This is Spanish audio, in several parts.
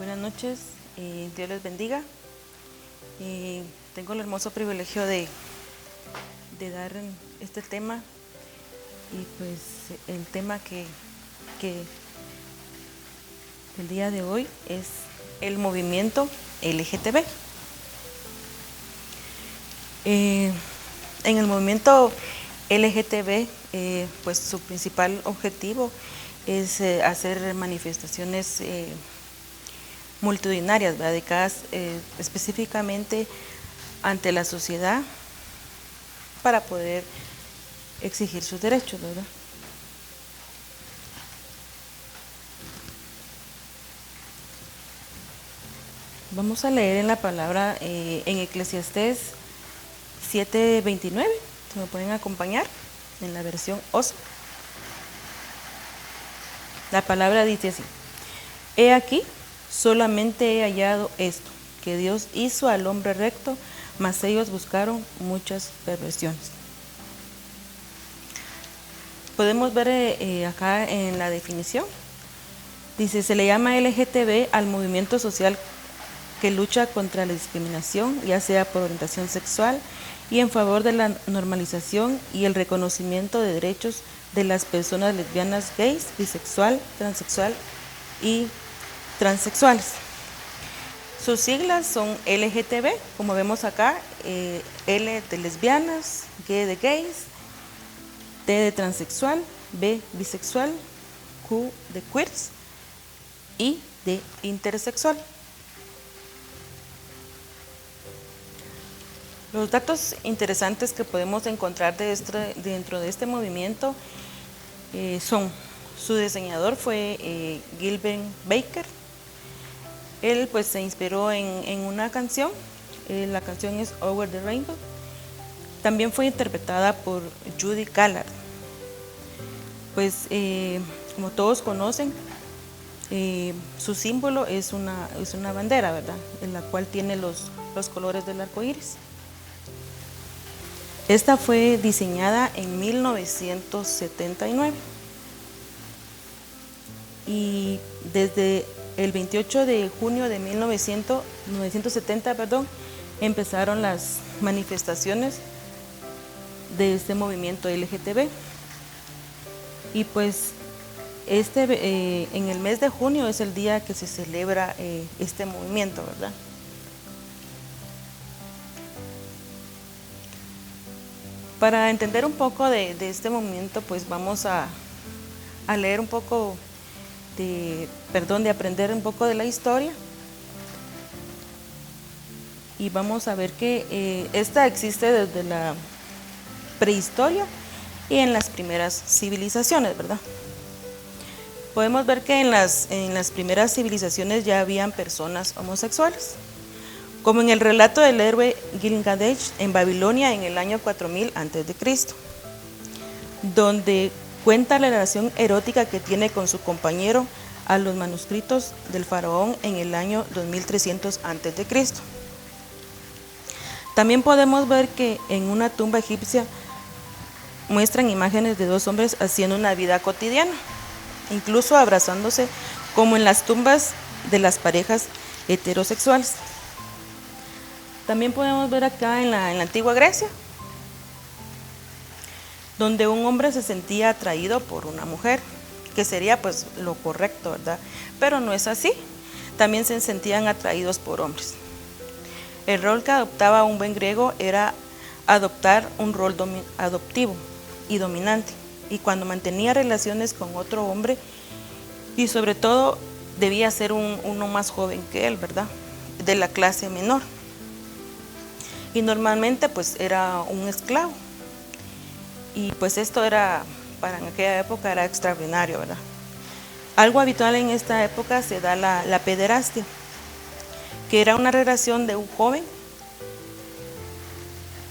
Buenas noches, Dios les bendiga. Tengo el hermoso privilegio de dar este tema y pues el tema que el día de hoy es el movimiento LGTB. En el movimiento LGTB, pues su principal objetivo es hacer manifestaciones multitudinarias, dedicadas específicamente ante la sociedad para poder exigir sus derechos, ¿verdad? Vamos a leer en la palabra en Eclesiastés 7:29, si me pueden acompañar en la versión OSA. La palabra dice así: He aquí, solamente he hallado esto, que Dios hizo al hombre recto, mas ellos buscaron muchas perversiones. Podemos ver acá en la definición, dice, se le llama LGTB al movimiento social que lucha contra la discriminación, ya sea por orientación sexual y en favor de la normalización y el reconocimiento de derechos de las personas lesbianas, gays, bisexual, transexual y transexuales. Sus siglas son LGTB, como vemos acá, L de lesbianas, G de gays, T de transexual, B bisexual, Q de queers y de intersexual. Los datos interesantes que podemos encontrar dentro de este movimiento son: su diseñador fue Gilbert Baker. Él pues se inspiró en una canción, la canción es Over the Rainbow. También fue interpretada por Judy Garland. Pues como todos conocen, su símbolo es una bandera, ¿verdad? En la cual tiene los colores del arco iris. Esta fue diseñada en 1979 y desde el 28 de junio de 1970, empezaron las manifestaciones de este movimiento LGTB. Y pues en el mes de junio es el día que se celebra este movimiento, ¿verdad? Para entender un poco de este movimiento, pues vamos a leer un poco de aprender un poco de la historia. Y vamos a ver que esta existe desde la prehistoria y en las primeras civilizaciones, ¿verdad? Podemos ver que en las primeras civilizaciones ya habían personas homosexuales, como en el relato del héroe Gilgamesh en Babilonia en el año 4000 a.C., donde cuenta la relación erótica que tiene con su compañero a los manuscritos del faraón en el año 2300 a.C. También podemos ver que en una tumba egipcia muestran imágenes de dos hombres haciendo una vida cotidiana, incluso abrazándose como en las tumbas de las parejas heterosexuales. También podemos ver acá en la antigua Grecia, donde un hombre se sentía atraído por una mujer, que sería pues lo correcto, ¿verdad? Pero no es así, también se sentían atraídos por hombres. El rol que adoptaba un buen griego era adoptar un rol adoptivo y dominante, y cuando mantenía relaciones con otro hombre, y sobre todo debía ser uno más joven que él, ¿verdad? De la clase menor. Y normalmente pues era un esclavo. Y pues esto era, para en aquella época era extraordinario, ¿verdad? Algo habitual en esta época se da la pederastia, que era una relación de un joven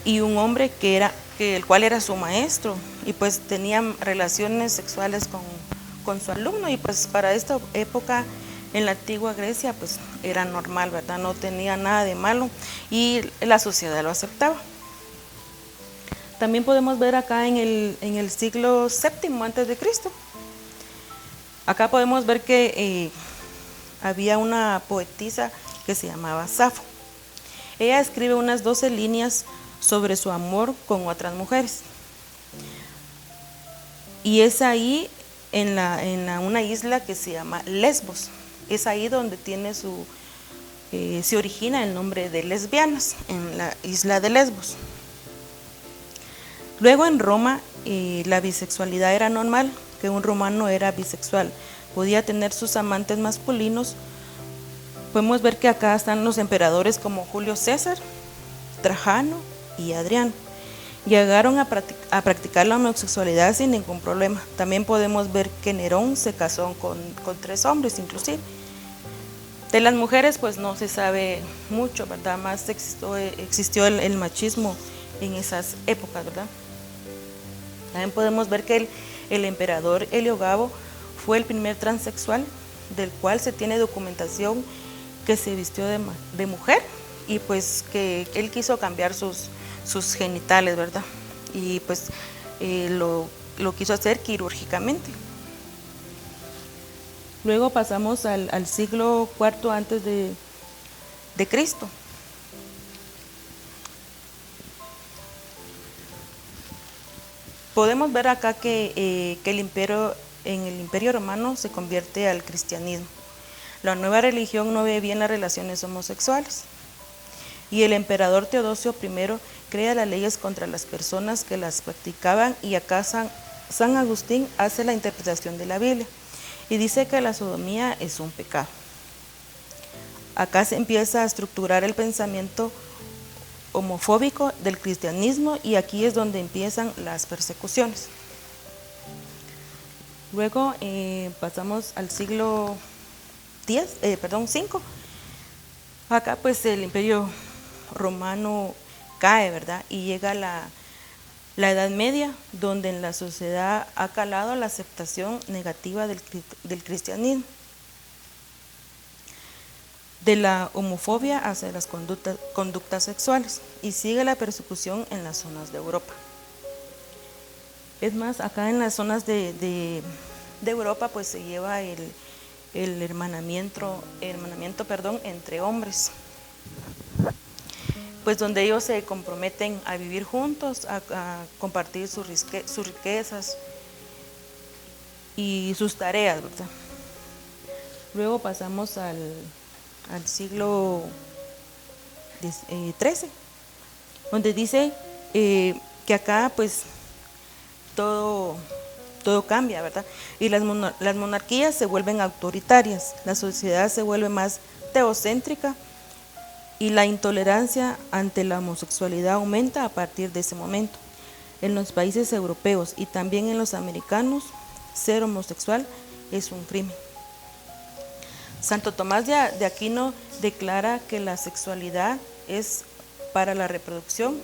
y un hombre el cual era su maestro, y pues tenían relaciones sexuales con su alumno, y pues para esta época en la antigua Grecia pues era normal, ¿verdad? No tenía nada de malo y la sociedad lo aceptaba. También podemos ver acá en el siglo VII a.C. Acá podemos ver que había una poetisa que se llamaba Safo. Ella escribe unas 12 líneas sobre su amor con otras mujeres. Y es ahí una isla que se llama Lesbos. Es ahí donde tiene se origina el nombre de lesbianas, en la isla de Lesbos. Luego en Roma la bisexualidad era normal, que un romano era bisexual, podía tener sus amantes masculinos. Podemos ver que acá están los emperadores como Julio César, Trajano y Adriano. Llegaron a practicar la homosexualidad sin ningún problema. También podemos ver que Nerón se casó con 3 hombres inclusive. De las mujeres pues no se sabe mucho, ¿verdad? Más existió el machismo en esas épocas, ¿verdad? También podemos ver que el emperador Heliogabo fue el primer transexual del cual se tiene documentación que se vistió de mujer y pues que él quiso cambiar sus genitales, ¿verdad? Y pues lo quiso hacer quirúrgicamente. Luego pasamos al siglo IV antes de Cristo. Podemos ver acá que en el Imperio Romano se convierte al cristianismo. La nueva religión no ve bien las relaciones homosexuales. Y el emperador Teodosio I crea las leyes contra las personas que las practicaban, y acá San Agustín hace la interpretación de la Biblia y dice que la sodomía es un pecado. Acá se empieza a estructurar el pensamiento homofóbico del cristianismo y aquí es donde empiezan las persecuciones. Luego pasamos al siglo V. Acá pues el Imperio Romano cae, ¿verdad? Y llega la Edad Media, donde en la sociedad ha calado la aceptación negativa del cristianismo, de la homofobia hacia las conductas sexuales, y sigue la persecución en las zonas de Europa. Es más, acá en las zonas de Europa pues se lleva el hermanamiento entre hombres, pues donde ellos se comprometen a vivir juntos, a compartir sus riquezas y sus tareas, ¿verdad? Luego pasamos al siglo XIII, donde dice que acá pues todo cambia, ¿verdad? Y las monarquías se vuelven autoritarias, la sociedad se vuelve más teocéntrica y la intolerancia ante la homosexualidad aumenta a partir de ese momento. En los países europeos y también en los americanos, ser homosexual es un crimen. Santo Tomás de Aquino declara que la sexualidad es para la reproducción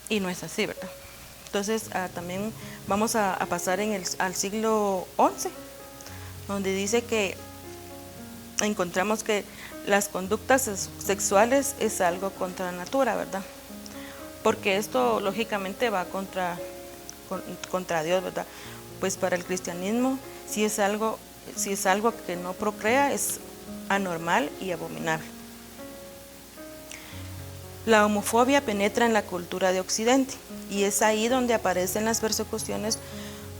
y no es así, ¿verdad? Entonces también vamos a pasar al siglo XI, donde dice que encontramos que las conductas sexuales es algo contra la natura, ¿verdad? Porque esto lógicamente va contra Dios, ¿verdad? Pues para el cristianismo, si es algo que no procrea, es anormal y abominable. La homofobia penetra en la cultura de Occidente y es ahí donde aparecen las persecuciones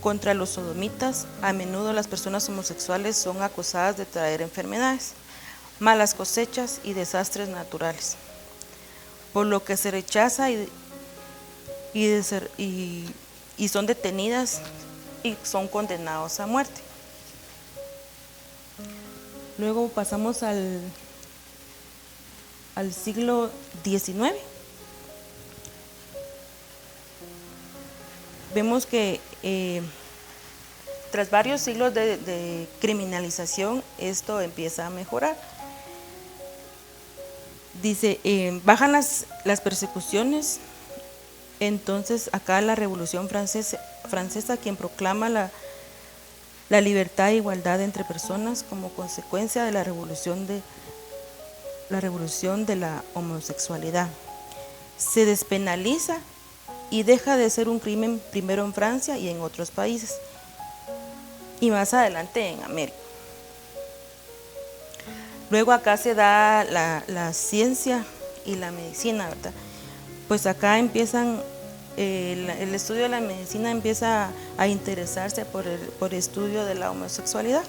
contra los sodomitas. A menudo las personas homosexuales son acusadas de traer enfermedades, malas cosechas y desastres naturales, por lo que se rechaza y son detenidas y son condenados a muerte. Luego pasamos al siglo XIX. Vemos que tras varios siglos de criminalización, esto empieza a mejorar. Dice, bajan las persecuciones. Entonces acá la Revolución Francesa, quien proclama la libertad e igualdad entre personas como consecuencia de la revolución de la homosexualidad. Se despenaliza y deja de ser un crimen primero en Francia y en otros países, y más adelante en América. Luego acá se da la ciencia y la medicina, ¿verdad? Pues acá empiezan, el estudio de la medicina empieza a interesarse por el estudio de la homosexualidad.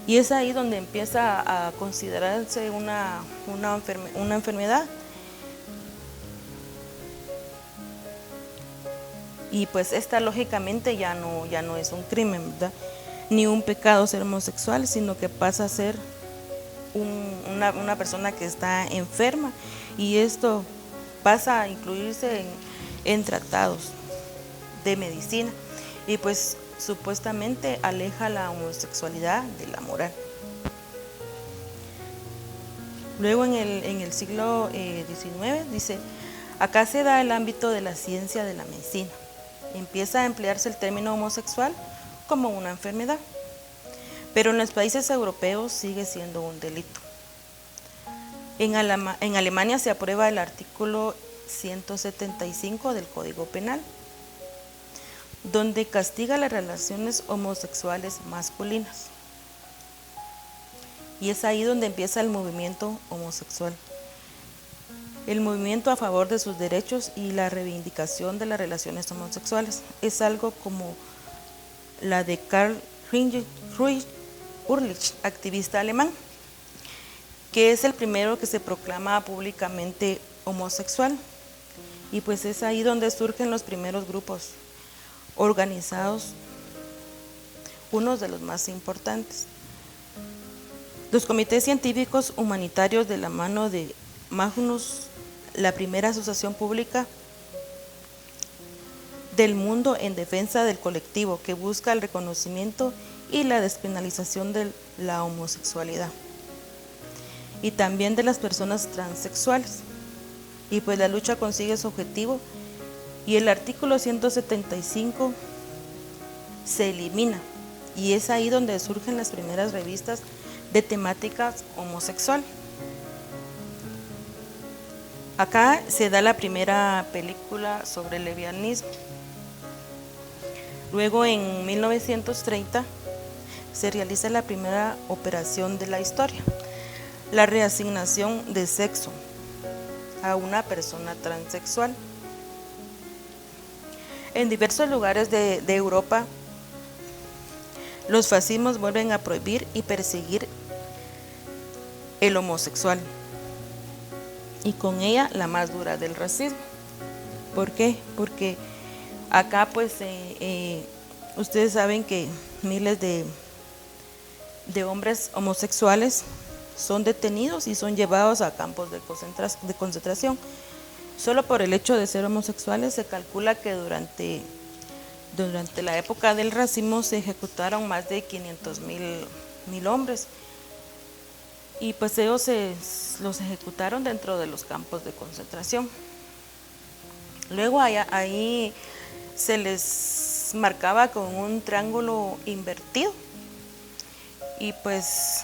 Y es ahí donde empieza a considerarse una enfermedad. Y pues esta lógicamente ya no es un crimen, ¿verdad? Ni un pecado ser homosexual, sino que pasa a ser una persona que está enferma, y esto pasa a incluirse en tratados de medicina, y pues supuestamente aleja la homosexualidad de la moral. Luego en el siglo XIX dice, acá se da el ámbito de la ciencia de la medicina. Empieza a emplearse el término homosexual como una enfermedad, pero en los países europeos sigue siendo un delito. En Alemania se aprueba el artículo 175 del Código Penal, donde castiga las relaciones homosexuales masculinas. Y es ahí donde empieza el movimiento homosexual. El movimiento a favor de sus derechos y la reivindicación de las relaciones homosexuales. Es algo como la de Karl Heinrich Ulrich, activista alemán, que es el primero que se proclama públicamente homosexual. Y pues es ahí donde surgen los primeros grupos organizados, unos de los más importantes. Los comités científicos humanitarios de la mano de Magnus, la primera asociación pública del mundo en defensa del colectivo que busca el reconocimiento y la despenalización de la homosexualidad y también de las personas transexuales. Y pues la lucha consigue su objetivo y el artículo 175 se elimina, y es ahí donde surgen las primeras revistas de temáticas homosexual. Acá se da la primera película sobre el lesbianismo. Luego en 1930 se realiza la primera operación de la historia, la reasignación de sexo a una persona transexual. En diversos lugares de Europa, los fascismos vuelven a prohibir y perseguir el homosexual, y con ella la más dura del racismo. ¿Por qué? Porque acá pues ustedes saben que miles de hombres homosexuales son detenidos y son llevados a campos de concentración. Solo por el hecho de ser homosexuales se calcula que durante la época del racismo se ejecutaron más de 500,000 hombres, y pues ellos los ejecutaron dentro de los campos de concentración. Luego ahí se les marcaba con un triángulo invertido, y pues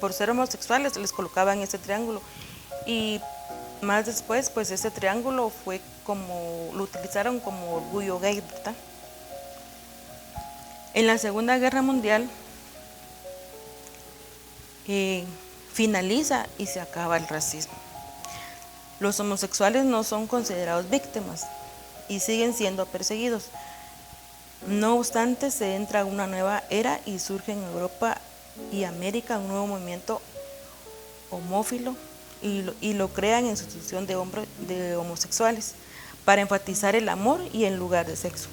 por ser homosexuales se les colocaban ese triángulo, y más después pues ese triángulo lo utilizaron como orgullo gay, ¿verdad? En la Segunda Guerra Mundial finaliza y se acaba el racismo. Los homosexuales no son considerados víctimas y siguen siendo perseguidos. No obstante, se entra a una nueva era y surge en Europa y América un nuevo movimiento homófilo, y lo crean en sustitución de homosexuales para enfatizar el amor y en lugar de sexo,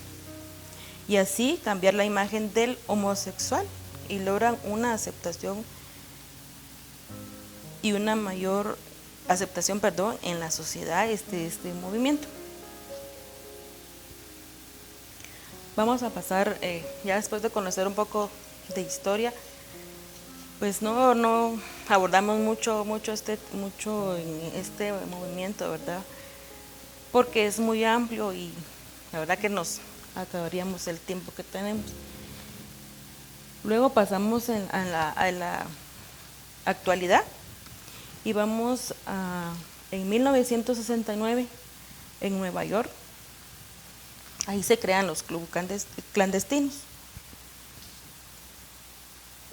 y así cambiar la imagen del homosexual, y logran una aceptación y una mayor aceptación, en la sociedad este movimiento. Vamos a pasar, ya después de conocer un poco de historia, pues no abordamos mucho en este movimiento, ¿verdad? Porque es muy amplio y la verdad que nos acabaríamos el tiempo que tenemos. Luego pasamos a la actualidad y vamos en 1969 en Nueva York. Ahí se crean los clubes clandestinos.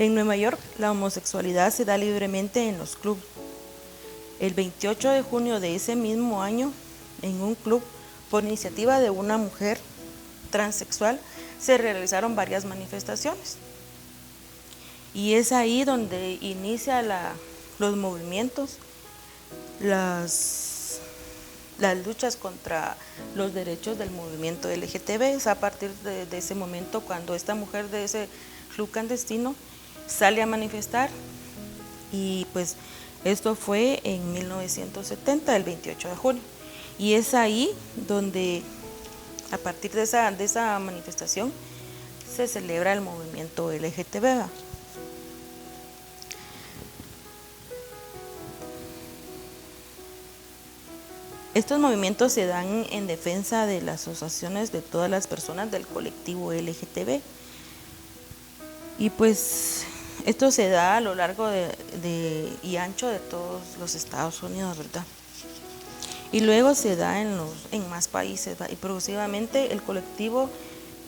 En Nueva York, la homosexualidad se da libremente en los clubes. El 28 de junio de ese mismo año, en un club, por iniciativa de una mujer transexual, se realizaron varias manifestaciones. Y es ahí donde inicia los movimientos, las luchas contra los derechos del movimiento LGTB. Es a partir de ese momento cuando esta mujer de ese club clandestino sale a manifestar, y pues esto fue en 1970, el 28 de junio. Y es ahí donde, a partir de esa manifestación, se celebra el movimiento LGTB. Estos movimientos se dan en defensa de las asociaciones de todas las personas del colectivo LGTB. Y pues esto se da a lo largo y ancho de todos los Estados Unidos, ¿verdad? Y luego se da en más países, ¿verdad? Y progresivamente el colectivo,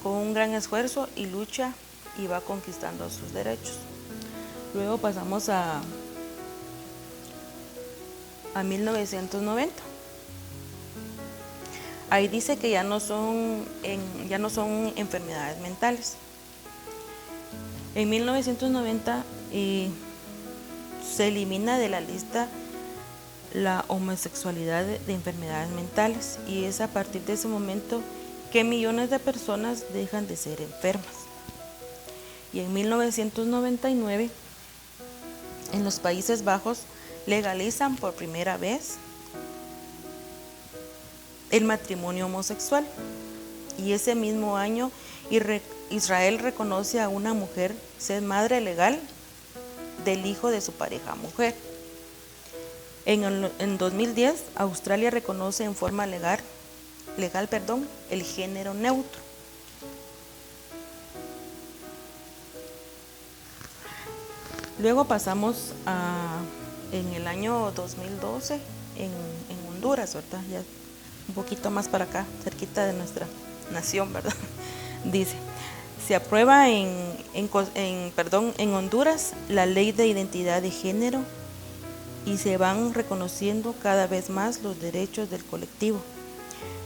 con un gran esfuerzo y lucha, y va conquistando sus derechos. Luego pasamos a 1990. Ahí dice que ya no son enfermedades mentales. En 1990 se elimina de la lista la homosexualidad de enfermedades mentales, y es a partir de ese momento que millones de personas dejan de ser enfermas. Y en 1999, en los Países Bajos, legalizan por primera vez el matrimonio homosexual, y ese mismo año Israel reconoce a una mujer ser madre legal del hijo de su pareja mujer. En 2010, Australia reconoce en forma legal, el género neutro. Luego pasamos en el año 2012, en Honduras, ¿verdad? Ya un poquito más para acá, cerquita de nuestra nación, ¿verdad? Dice, se aprueba en Honduras la ley de identidad de género, y se van reconociendo cada vez más los derechos del colectivo.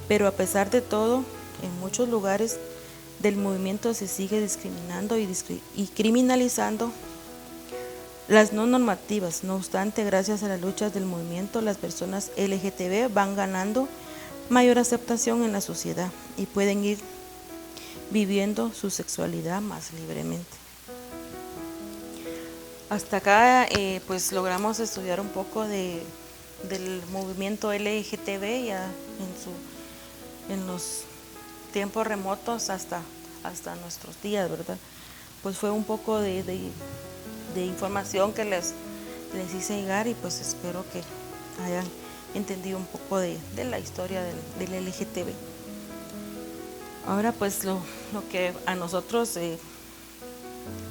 Pero a pesar de todo, en muchos lugares del movimiento se sigue discriminando y criminalizando las no normativas. No obstante, gracias a las luchas del movimiento, las personas LGTB van ganando mayor aceptación en la sociedad y pueden ir viviendo su sexualidad más libremente. Hasta acá pues logramos estudiar un poco del movimiento LGTB ya en los tiempos remotos hasta nuestros días, ¿verdad? Pues fue un poco de información que les hice llegar, y pues espero que hayan entendido un poco de la historia del LGTB. Ahora pues lo que a nosotros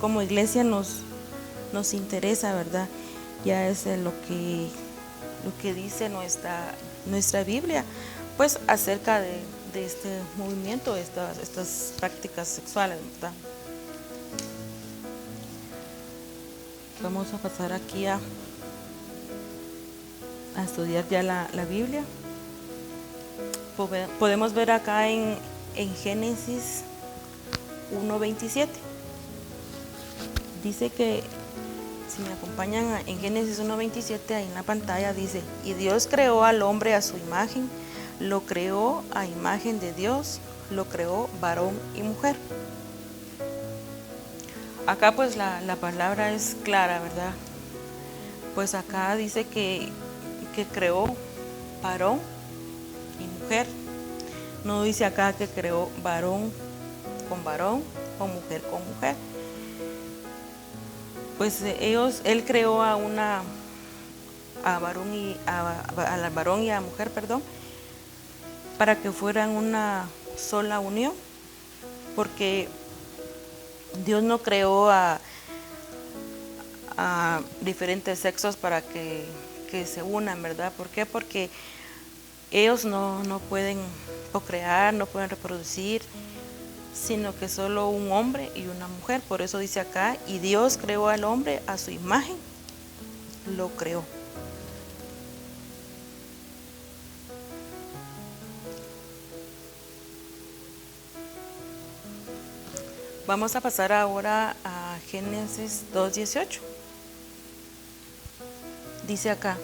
como iglesia nos interesa, ¿verdad? Ya es lo que dice nuestra Biblia, pues acerca de este movimiento, estas prácticas sexuales, ¿verdad? Vamos a pasar aquí a estudiar ya la Biblia. Podemos ver acá en Génesis 1:27. Dice que, si me acompañan en Génesis 1:27, ahí en la pantalla dice, y Dios creó al hombre a su imagen, lo creó a imagen de Dios, lo creó varón y mujer. Acá pues la palabra es clara, ¿verdad? Pues acá dice que creó varón y mujer. No dice acá que creó varón o mujer con mujer. Pues él creó a varón y a mujer, para que fueran una sola unión, porque Dios no creó a diferentes sexos para que se unan, ¿verdad? ¿Por qué? Porque ellos no pueden procrear, no pueden reproducir, sino que solo un hombre y una mujer. Por eso dice acá, y Dios creó al hombre a su imagen, lo creó. Vamos a pasar ahora a Génesis 2:18. Dice acá,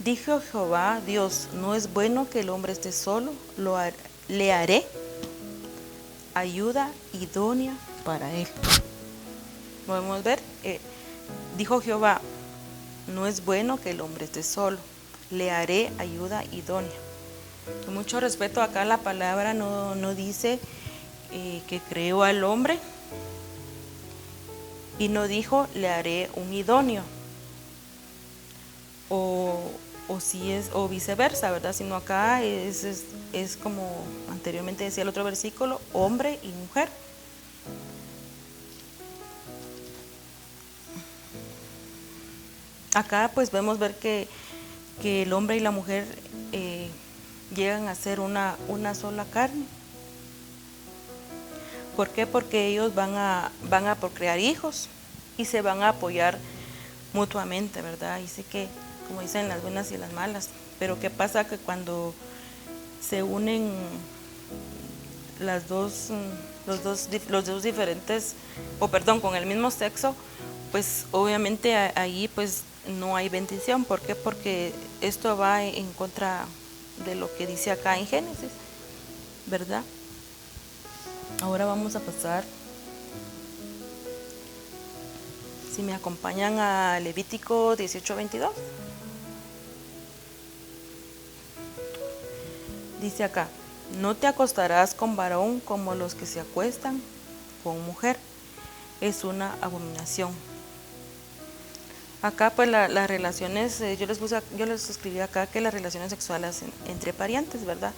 dijo Jehová Dios, no es bueno que el hombre esté solo, le haré ayuda idónea para él. Podemos ver, dijo Jehová, no es bueno que el hombre esté solo, le haré ayuda idónea. Con mucho respeto, acá la palabra no dice que creó al hombre, y no dijo le haré un idóneo, o viceversa, ¿verdad? Sino acá es como anteriormente decía el otro versículo, hombre y mujer. Acá pues vemos ver que el hombre y la mujer llegan a ser una sola carne. ¿Por qué? Porque ellos van a procrear hijos y se van a apoyar mutuamente, ¿verdad? Dice que, como dicen, las buenas y las malas. Pero ¿qué pasa? Que cuando se unen los dos diferentes, con el mismo sexo, pues obviamente ahí pues no hay bendición. ¿Por qué? Porque esto va en contra de lo que dice acá en Génesis, ¿verdad? Ahora vamos a pasar, si me acompañan, a Levítico 18:22. Dice acá, no te acostarás con varón como los que se acuestan con mujer, es una abominación. Acá pues las relaciones, yo les escribí acá que las relaciones sexuales entre parientes, ¿verdad?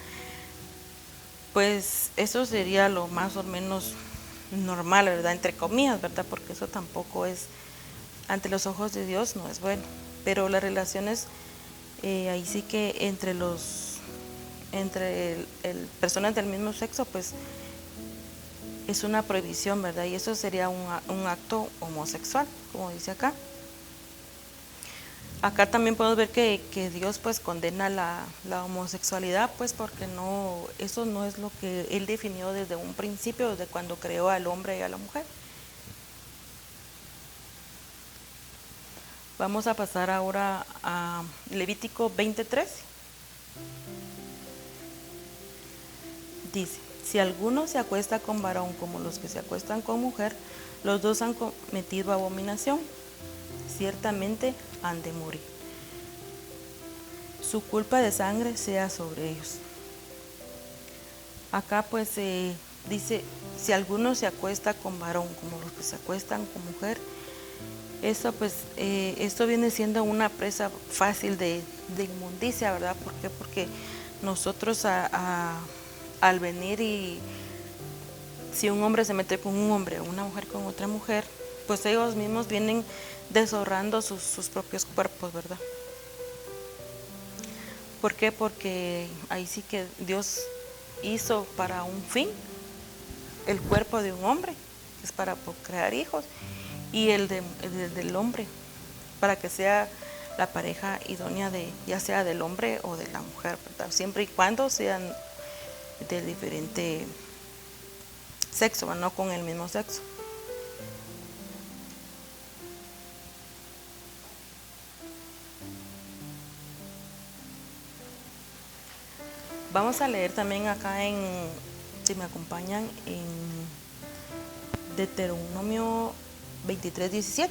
Pues eso sería lo más o menos normal, ¿verdad? Entre comillas, ¿verdad? Porque eso tampoco es, ante los ojos de Dios no es bueno. Pero las relaciones, ahí sí que entre personas del mismo sexo, pues es una prohibición, ¿verdad? Y eso sería un acto homosexual, como dice acá. Acá también podemos ver que Dios pues condena la homosexualidad, pues porque eso no es lo que Él definió desde un principio, desde cuando creó al hombre y a la mujer. Vamos a pasar ahora a Levítico 20:13. Dice, si alguno se acuesta con varón como los que se acuestan con mujer, los dos han cometido abominación, ciertamente han de morir. Su culpa de sangre sea sobre ellos. Acá pues dice, si alguno se acuesta con varón como los que se acuestan con mujer, eso pues esto viene siendo una presa fácil de inmundicia, ¿verdad? ¿Por qué? Porque nosotros al venir, y si un hombre se mete con un hombre o una mujer con otra mujer, pues ellos mismos vienen deshonrando sus propios cuerpos, ¿verdad? ¿Por qué? Porque ahí sí que Dios hizo para un fin el cuerpo de un hombre, que es para procrear hijos, y el del hombre, para que sea la pareja idónea ya sea del hombre o de la mujer, ¿verdad? Siempre y cuando sean de diferente sexo, no con el mismo sexo. Vamos a leer también acá si me acompañan, en Deuteronomio 23:17.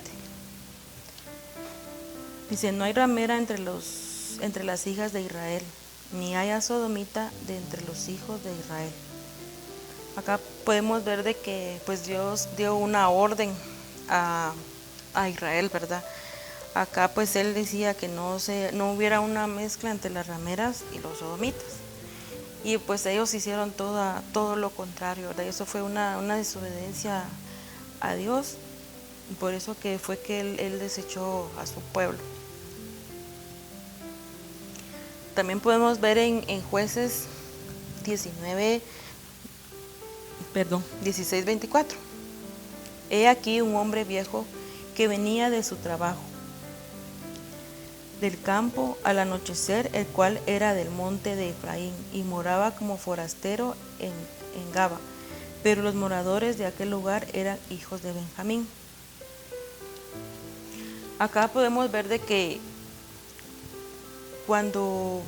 Dice, no hay ramera entre las hijas de Israel, ni haya sodomita de entre los hijos de Israel. Acá podemos ver de que pues Dios dio una orden a Israel, ¿verdad? Acá pues él decía que no hubiera una mezcla entre las rameras y los sodomitas. Y pues ellos hicieron todo lo contrario, ¿verdad? Eso fue una desobediencia a Dios, y por eso que fue que él desechó a su pueblo. También podemos ver en Jueces 19, 16:24. He aquí un hombre viejo que venía de su trabajo, del campo al anochecer, el cual era del monte de Efraín, y moraba como forastero en Gaba. Pero los moradores de aquel lugar eran hijos de Benjamín. Acá podemos ver de que cuando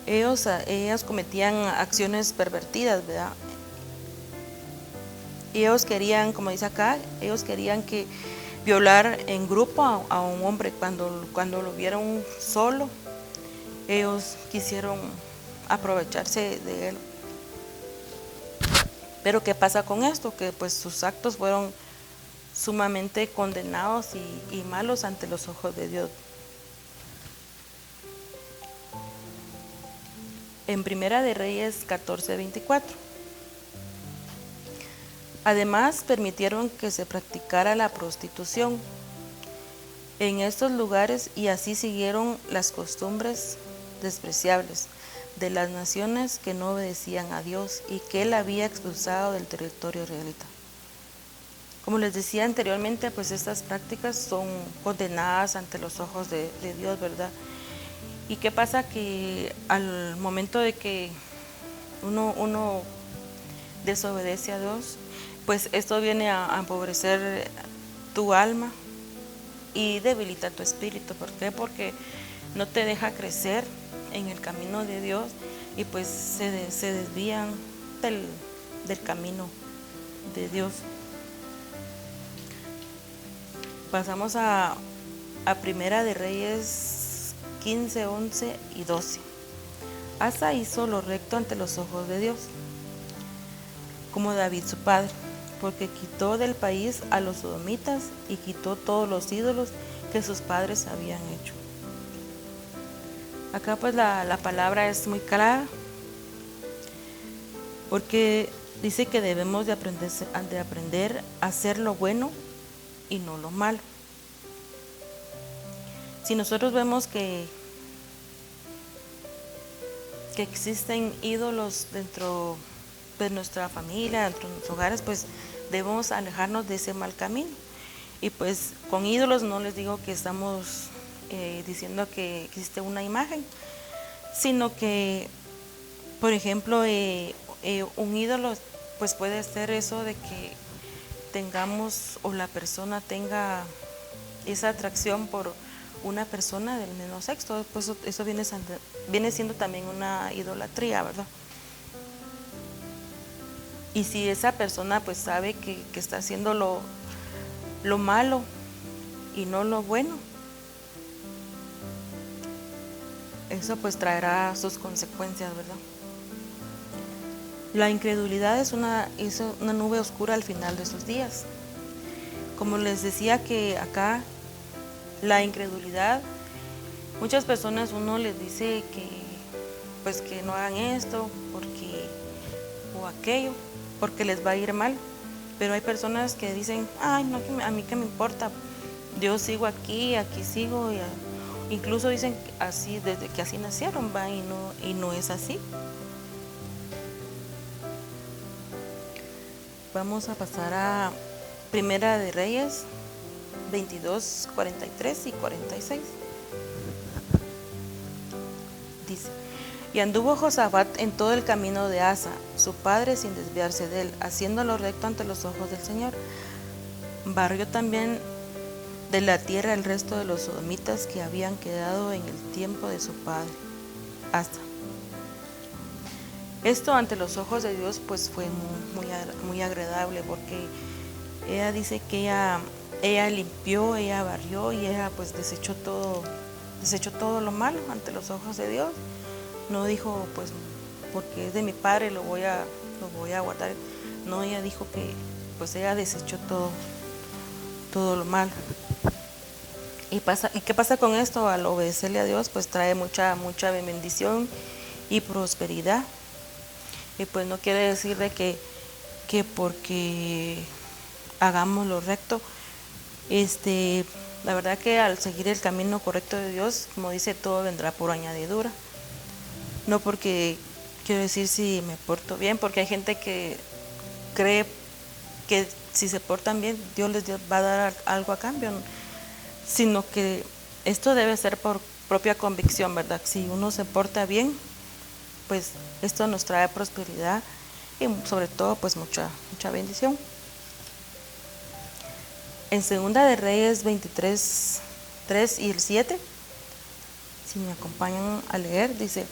ellos cometían acciones pervertidas, ¿verdad? Y ellos querían, como dice acá, ellos querían que violar en grupo a un hombre. Cuando lo vieron solo, ellos quisieron aprovecharse de él. Pero ¿qué pasa con esto? Que pues sus actos fueron sumamente condenados y malos ante los ojos de Dios. En Primera de Reyes 14:24. Además, permitieron que se practicara la prostitución en estos lugares, y así siguieron las costumbres despreciables de las naciones que no obedecían a Dios y que Él había expulsado del territorio israelita. Como les decía anteriormente, pues estas prácticas son condenadas ante los ojos de Dios, ¿verdad? ¿Y qué pasa? Que al momento de que uno desobedece a Dios, pues esto viene a empobrecer tu alma y debilita tu espíritu. ¿Por qué? Porque no te deja crecer en el camino de Dios, y pues se desvían del camino de Dios. Pasamos a Primera de Reyes 15, 11 y 12. Asa hizo lo recto ante los ojos de Dios, como David su padre, porque quitó del país a los sodomitas y quitó todos los ídolos que sus padres habían hecho. Acá pues la palabra es muy clara, porque dice que debemos de aprender a hacer lo bueno y no lo malo. Si nosotros vemos que existen ídolos dentro de nuestra familia, dentro de nuestros hogares, pues debemos alejarnos de ese mal camino. Y pues con ídolos no les digo que estamos diciendo que existe una imagen, sino que, por ejemplo, un ídolo pues puede ser eso de que tengamos, o la persona tenga esa atracción por una persona del mismo sexo. Pues eso viene siendo también una idolatría, ¿verdad? Y si esa persona pues sabe que está haciendo lo malo y no lo bueno, eso pues traerá sus consecuencias, ¿verdad? La incredulidad es una nube oscura al final de sus días. Como les decía, que acá la incredulidad, muchas personas uno les dice que pues que no hagan esto o aquello, porque les va a ir mal. Pero hay personas que dicen, ay, no, a mí qué me importa, yo sigo aquí sigo, incluso dicen así desde que así nacieron, va, y no es así. Vamos a pasar a Primera de Reyes 22, 43 y 46. Dice: y anduvo Josafat en todo el camino de Asa, su padre, sin desviarse de él, haciendo lo recto ante los ojos del Señor. Barrió también de la tierra el resto de los sodomitas que habían quedado en el tiempo de su padre, Asa. Esto ante los ojos de Dios pues fue muy agradable, porque ella dice que ella limpió, ella barrió, y ella pues desechó todo lo malo ante los ojos de Dios. No dijo, pues porque es de mi padre lo voy a guardar. No, ella dijo que pues ella desechó todo lo malo. ¿Y qué pasa con esto? Al obedecerle a Dios pues trae mucha bendición y prosperidad. Y pues no quiere decir de que porque hagamos lo recto, la verdad que al seguir el camino correcto de Dios, como dice, todo vendrá por añadidura. No porque quiero decir si me porto bien, porque hay gente que cree que si se portan bien, Dios les va a dar algo a cambio, sino que esto debe ser por propia convicción, ¿verdad? Si uno se porta bien, pues esto nos trae prosperidad y sobre todo pues mucha bendición. En Segunda de Reyes 23, 3 y el 7, si me acompañan a leer, dice: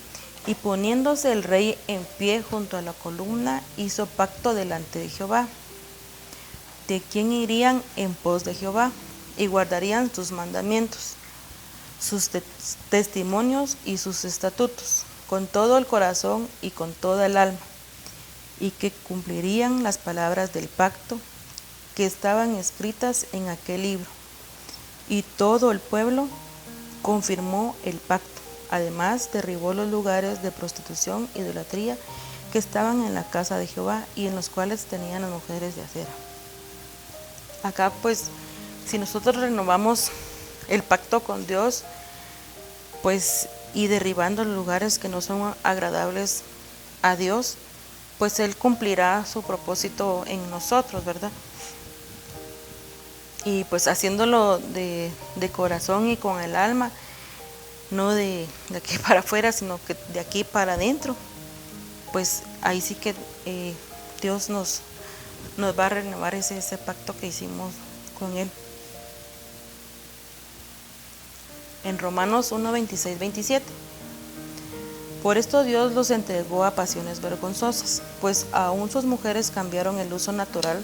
y poniéndose el rey en pie junto a la columna, hizo pacto delante de Jehová, de quién irían en pos de Jehová, y guardarían sus mandamientos, sus testimonios y sus estatutos, con todo el corazón y con toda el alma, y que cumplirían las palabras del pacto que estaban escritas en aquel libro. Y todo el pueblo confirmó el pacto. Además, derribó los lugares de prostitución e idolatría que estaban en la casa de Jehová y en los cuales tenían las mujeres de acera. Acá pues, si nosotros renovamos el pacto con Dios, pues, y derribando los lugares que no son agradables a Dios, pues Él cumplirá su propósito en nosotros, ¿verdad? Y pues haciéndolo de corazón y con el alma, no de aquí para afuera, sino que de aquí para adentro, pues ahí sí que Dios nos va a renovar ese pacto que hicimos con Él. En Romanos 1, 26, 27. Por esto Dios los entregó a pasiones vergonzosas, pues aún sus mujeres cambiaron el uso natural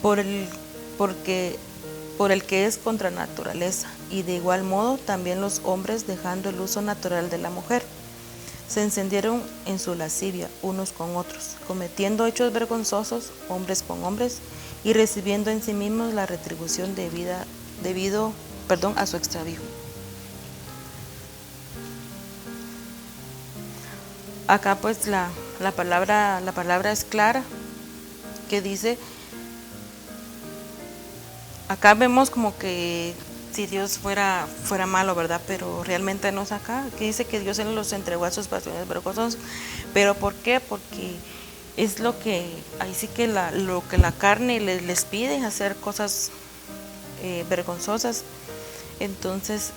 por el que es contra naturaleza, y de igual modo también los hombres, dejando el uso natural de la mujer, se encendieron en su lascivia unos con otros, cometiendo hechos vergonzosos hombres con hombres, y recibiendo en sí mismos la retribución debido a su extravío. Acá pues la palabra es clara, que dice, acá vemos como que si Dios fuera malo, ¿verdad? Pero realmente no es acá, que dice que Dios los entregó a sus pasiones vergonzosas. ¿Pero por qué? Porque es lo que, ahí sí que lo que la carne les pide, hacer cosas vergonzosas. Entonces,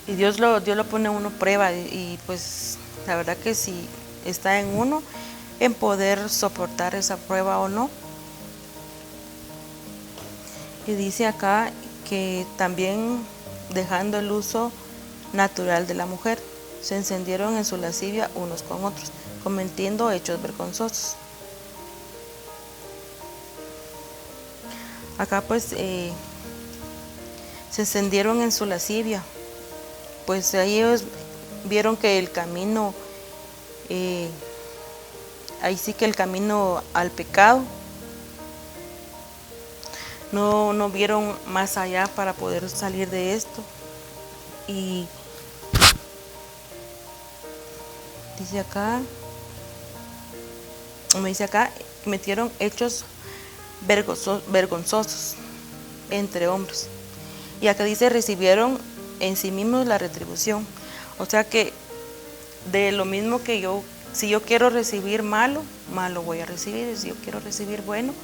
y Dios lo pone a uno prueba, y pues la verdad que si está en uno, en poder soportar esa prueba o no. Y dice acá que también, dejando el uso natural de la mujer, se encendieron en su lascivia unos con otros, cometiendo hechos vergonzosos. Acá pues se encendieron en su lascivia, pues ahí ellos vieron que el camino, ahí sí que el camino al pecado, no vieron más allá para poder salir de esto. Y me dice acá, metieron hechos vergonzosos entre hombres. Y acá dice, recibieron en sí mismos la retribución. O sea que de lo mismo que si yo quiero recibir malo voy a recibir. Y si yo quiero recibir bueno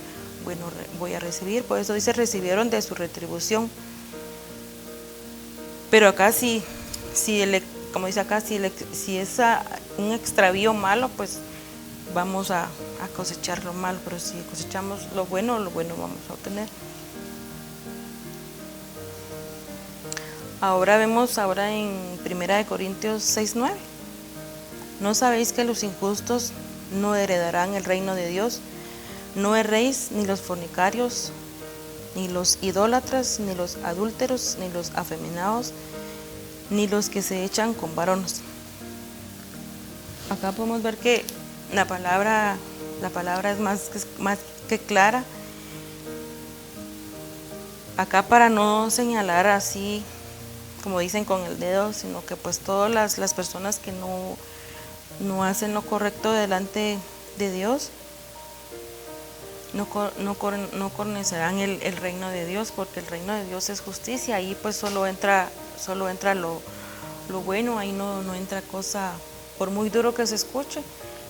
voy a recibir. Por eso dice, recibieron de su retribución. Pero acá como dice acá, si es un extravío malo, pues vamos a cosechar lo malo. Pero si cosechamos lo bueno vamos a obtener. Ahora vemos en 1 Corintios 6:9. ¿No sabéis que los injustos no heredarán el reino de Dios? No erréis, ni los fornicarios, ni los idólatras, ni los adúlteros, ni los afeminados, ni los que se echan con varones. Acá podemos ver que la palabra es más que clara. Acá, para no señalar así, como dicen, con el dedo, sino que pues todas las personas que no hacen lo correcto delante de Dios, no conocerán el reino de Dios, porque el reino de Dios es justicia. Ahí pues solo entra lo bueno, ahí no entra cosa, por muy duro que se escuche,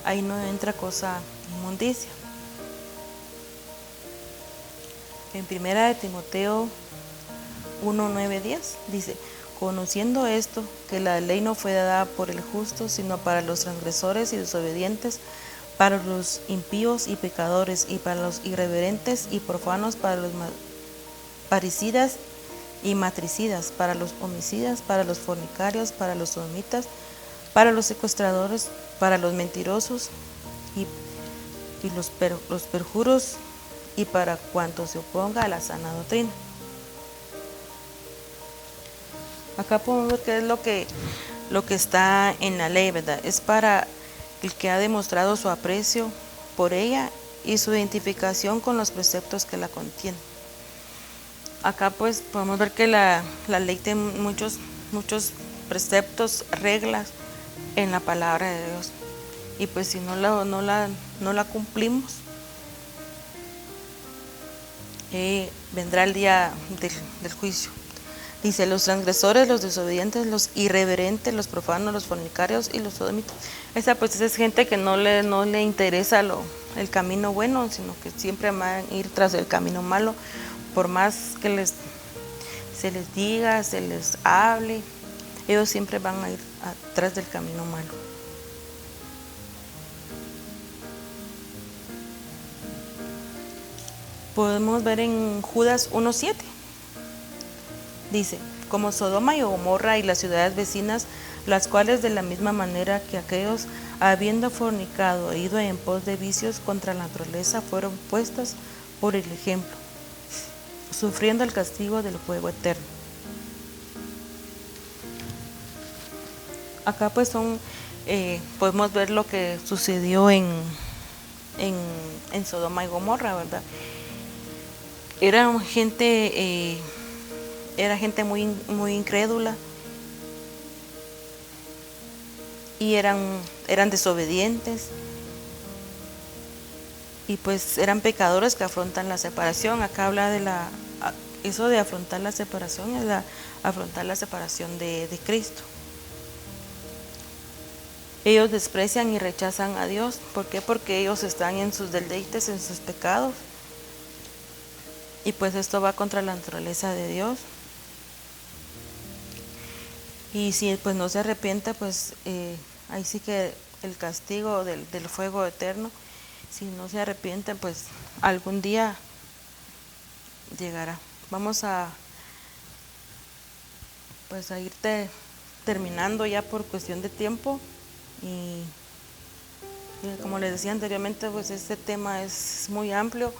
ahí no entra cosa inmundicia. En primera de Timoteo 1, 9, 10 dice: conociendo esto, que la ley no fue dada por el justo, sino para los transgresores y desobedientes, para los impíos y pecadores, y para los irreverentes y profanos, para los parricidas y matricidas, para los homicidas, para los fornicarios, para los sodomitas, para los secuestradores, para los mentirosos y los perjuros, y para cuanto se oponga a la sana doctrina. Acá podemos ver qué es lo que está en la ley, ¿verdad? Es para el que ha demostrado su aprecio por ella y su identificación con los preceptos que la contienen. Acá pues podemos ver que la ley tiene muchos preceptos, reglas en la palabra de Dios. Y pues si no la cumplimos, vendrá el día del juicio. Dice: los transgresores, los desobedientes, los irreverentes, los profanos, los fornicarios y los sodomitas. Esa pues es gente que no le interesa el camino bueno, sino que siempre van a ir tras el camino malo, por más que se les diga, se les hable, ellos siempre van a ir atrás del camino malo. Podemos ver en Judas 1:7. Dice: como Sodoma y Gomorra y las ciudades vecinas, las cuales de la misma manera que aquellos, habiendo fornicado e ido en pos de vicios contra la naturaleza, fueron puestas por el ejemplo, sufriendo el castigo del fuego eterno. Acá pues podemos ver lo que sucedió en Sodoma y Gomorra, ¿verdad? Era gente muy incrédula y eran desobedientes, y pues eran pecadores que afrontan la separación. Acá habla de eso de afrontar la separación, es afrontar la separación de Cristo. Ellos desprecian y rechazan a Dios. ¿Por qué? Porque ellos están en sus deleites, en sus pecados, y pues esto va contra la naturaleza de Dios. Y si pues no se arrepiente, pues ahí sí que el castigo del fuego eterno, si no se arrepiente, pues algún día llegará. Vamos a ir terminando ya por cuestión de tiempo, y como les decía anteriormente, pues este tema es muy amplio,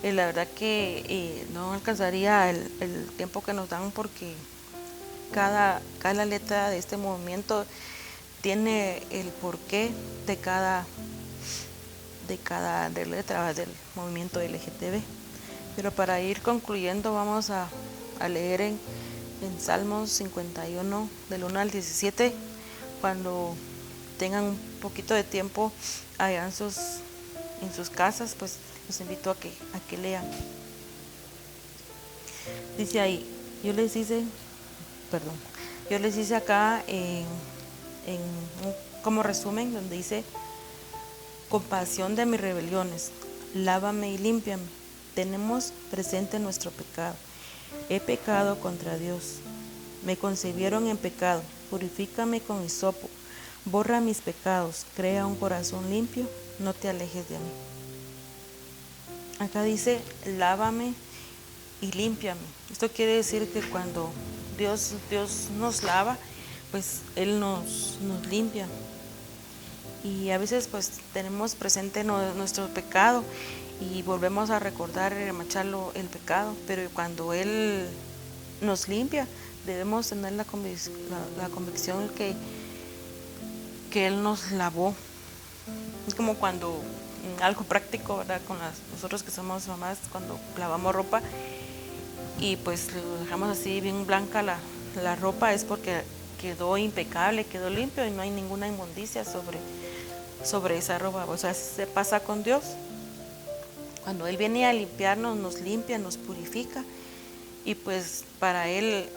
y la verdad que no alcanzaría el tiempo que nos dan, porque cada letra de este movimiento tiene el porqué de cada letra del movimiento LGTB. Pero para ir concluyendo, vamos a leer en Salmos 51 del 1 al 17. Cuando tengan un poquito de tiempo allá en sus casas, pues los invito a que lean. Dice ahí, yo les hice acá como resumen, donde dice: compasión de mis rebeliones, lávame y límpiame. Tenemos presente nuestro pecado. He pecado contra Dios. Me concebieron en pecado. Purifícame con hisopo. Borra mis pecados. Crea un corazón limpio. No te alejes de mí. Acá dice: lávame y límpiame. Esto quiere decir que cuando Dios nos lava, pues Él nos limpia. Y a veces pues tenemos presente nuestro pecado y volvemos a recordar y remacharlo el pecado, pero cuando Él nos limpia, debemos tener la convicción que Él nos lavó. Es como cuando, algo práctico, ¿verdad? Con nosotros que somos mamás, cuando lavamos ropa y pues lo dejamos así bien blanca la ropa, es porque quedó impecable, quedó limpio y no hay ninguna inmundicia sobre esa ropa. O sea, se pasa con Dios. Cuando Él viene a limpiarnos, nos limpia, nos purifica, y pues para Él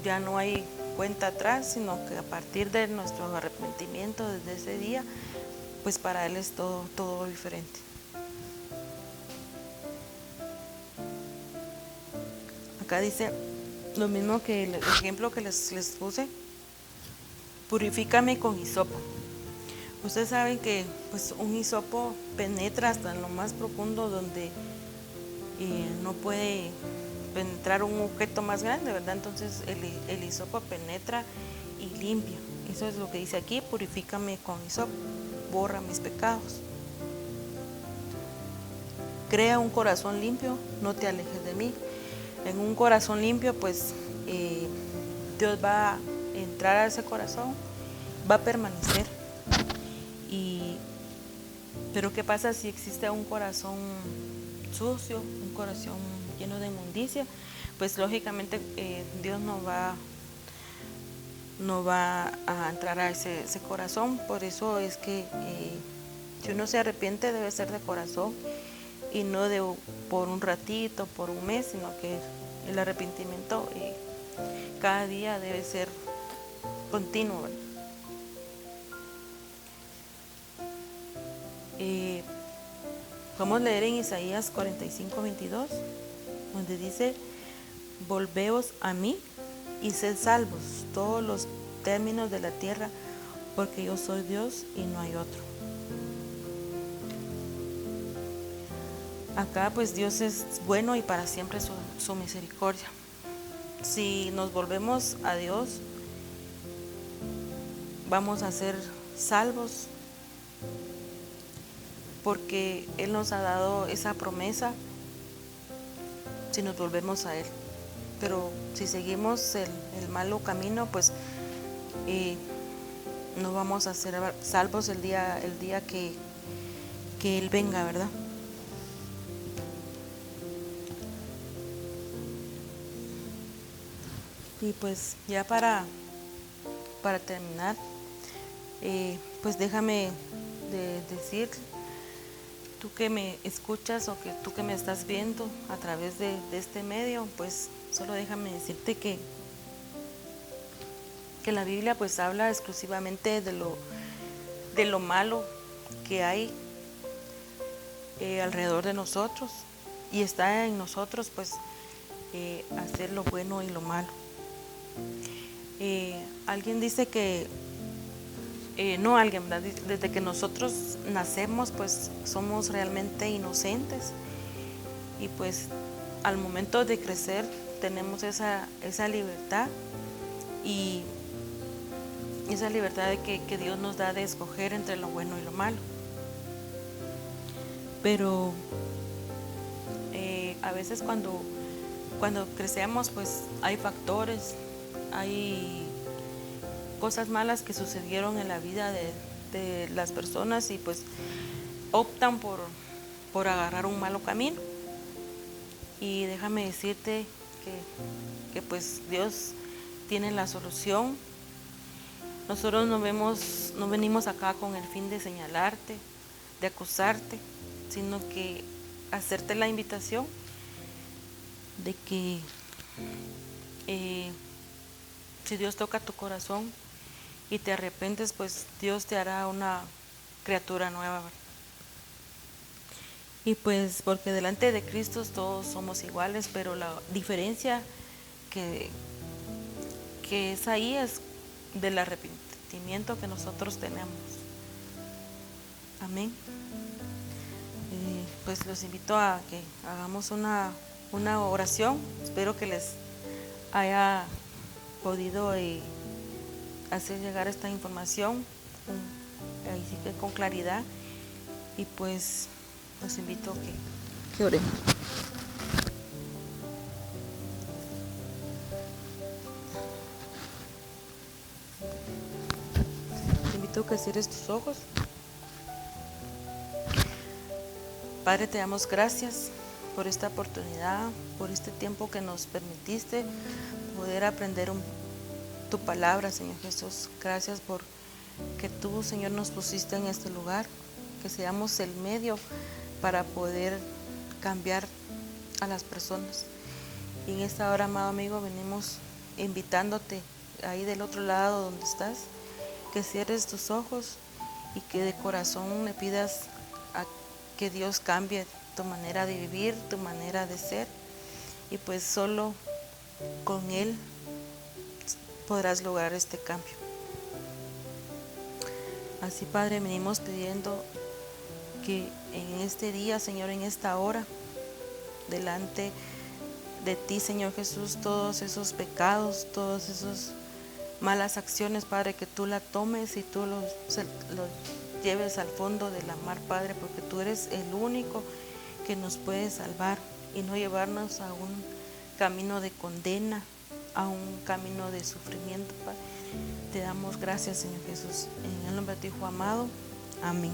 ya no hay cuenta atrás, sino que a partir de nuestro arrepentimiento desde ese día, pues para Él es todo diferente. Acá dice lo mismo que el ejemplo que les puse: purifícame con hisopo. Ustedes saben que pues un hisopo penetra hasta en lo más profundo donde no puede penetrar un objeto más grande, ¿verdad? Entonces el hisopo penetra y limpia. Eso es lo que dice aquí: purifícame con hisopo, borra mis pecados. Crea un corazón limpio, no te alejes de mí. En un corazón limpio, pues Dios va a entrar a ese corazón, va a permanecer. Pero ¿qué pasa si existe un corazón sucio, un corazón lleno de inmundicia? Pues lógicamente Dios no va a entrar a ese corazón. Por eso es que si uno se arrepiente, debe ser de corazón y no por un ratito, por un mes, sino que el arrepentimiento cada día debe ser continuo, ¿verdad? Vamos a leer en Isaías 45:22, donde dice: volveos a mí y sed salvos todos los términos de la tierra, porque yo soy Dios y no hay otro. Acá pues Dios es bueno y para siempre su misericordia. Si nos volvemos a Dios, vamos a ser salvos, porque Él nos ha dado esa promesa si nos volvemos a Él. Pero si seguimos el malo camino, pues no vamos a ser salvos el día que Él venga, ¿verdad? Y pues ya para terminar, pues déjame decir, tú que me escuchas o que tú que me estás viendo a través de este medio, pues solo déjame decirte que la Biblia pues habla exclusivamente de lo malo que hay alrededor de nosotros, y está en nosotros pues hacer lo bueno y lo malo. Alguien dice que no alguien, ¿verdad? Desde que nosotros nacemos pues somos realmente inocentes, y pues al momento de crecer tenemos esa libertad, y esa libertad de que Dios nos da de escoger entre lo bueno y lo malo. Pero a veces cuando crecemos pues hay factores, hay cosas malas que sucedieron en la vida de las personas, y pues optan por agarrar un malo camino. Y déjame decirte que pues Dios tiene la solución. Nosotros no venimos acá con el fin de señalarte, de acusarte, sino que hacerte la invitación de que si Dios toca tu corazón y te arrepientes, pues Dios te hará una criatura nueva. Y pues porque delante de Cristo todos somos iguales, pero la diferencia que es ahí es del arrepentimiento que nosotros tenemos. Amén. Pues los invito a que hagamos una oración. Espero que les haya podido hacer llegar esta información ahí sí que con claridad, y pues los invito a que oremos. Te invito a que cierres tus ojos. Padre, te damos gracias por esta oportunidad, por este tiempo que nos permitiste poder aprender tu palabra, Señor Jesús. Gracias por que tú, Señor, nos pusiste en este lugar, que seamos el medio para poder cambiar a las personas. Y en esta hora, amado amigo, venimos invitándote ahí del otro lado donde estás, que cierres tus ojos y que de corazón le pidas a que Dios cambie tu manera de vivir, tu manera de ser, y pues solo con Él podrás lograr este cambio. Así, Padre, venimos pidiendo que en este día, Señor, en esta hora, delante de ti, Señor Jesús, todos esos pecados, todas esas malas acciones, Padre, que tú la tomes y tú los lleves al fondo de la mar, Padre, porque tú eres el único que nos puede salvar y no llevarnos a un camino de condena, a un camino de sufrimiento, Padre. Te damos gracias, Señor Jesús, en el nombre de tu Hijo amado. Amén.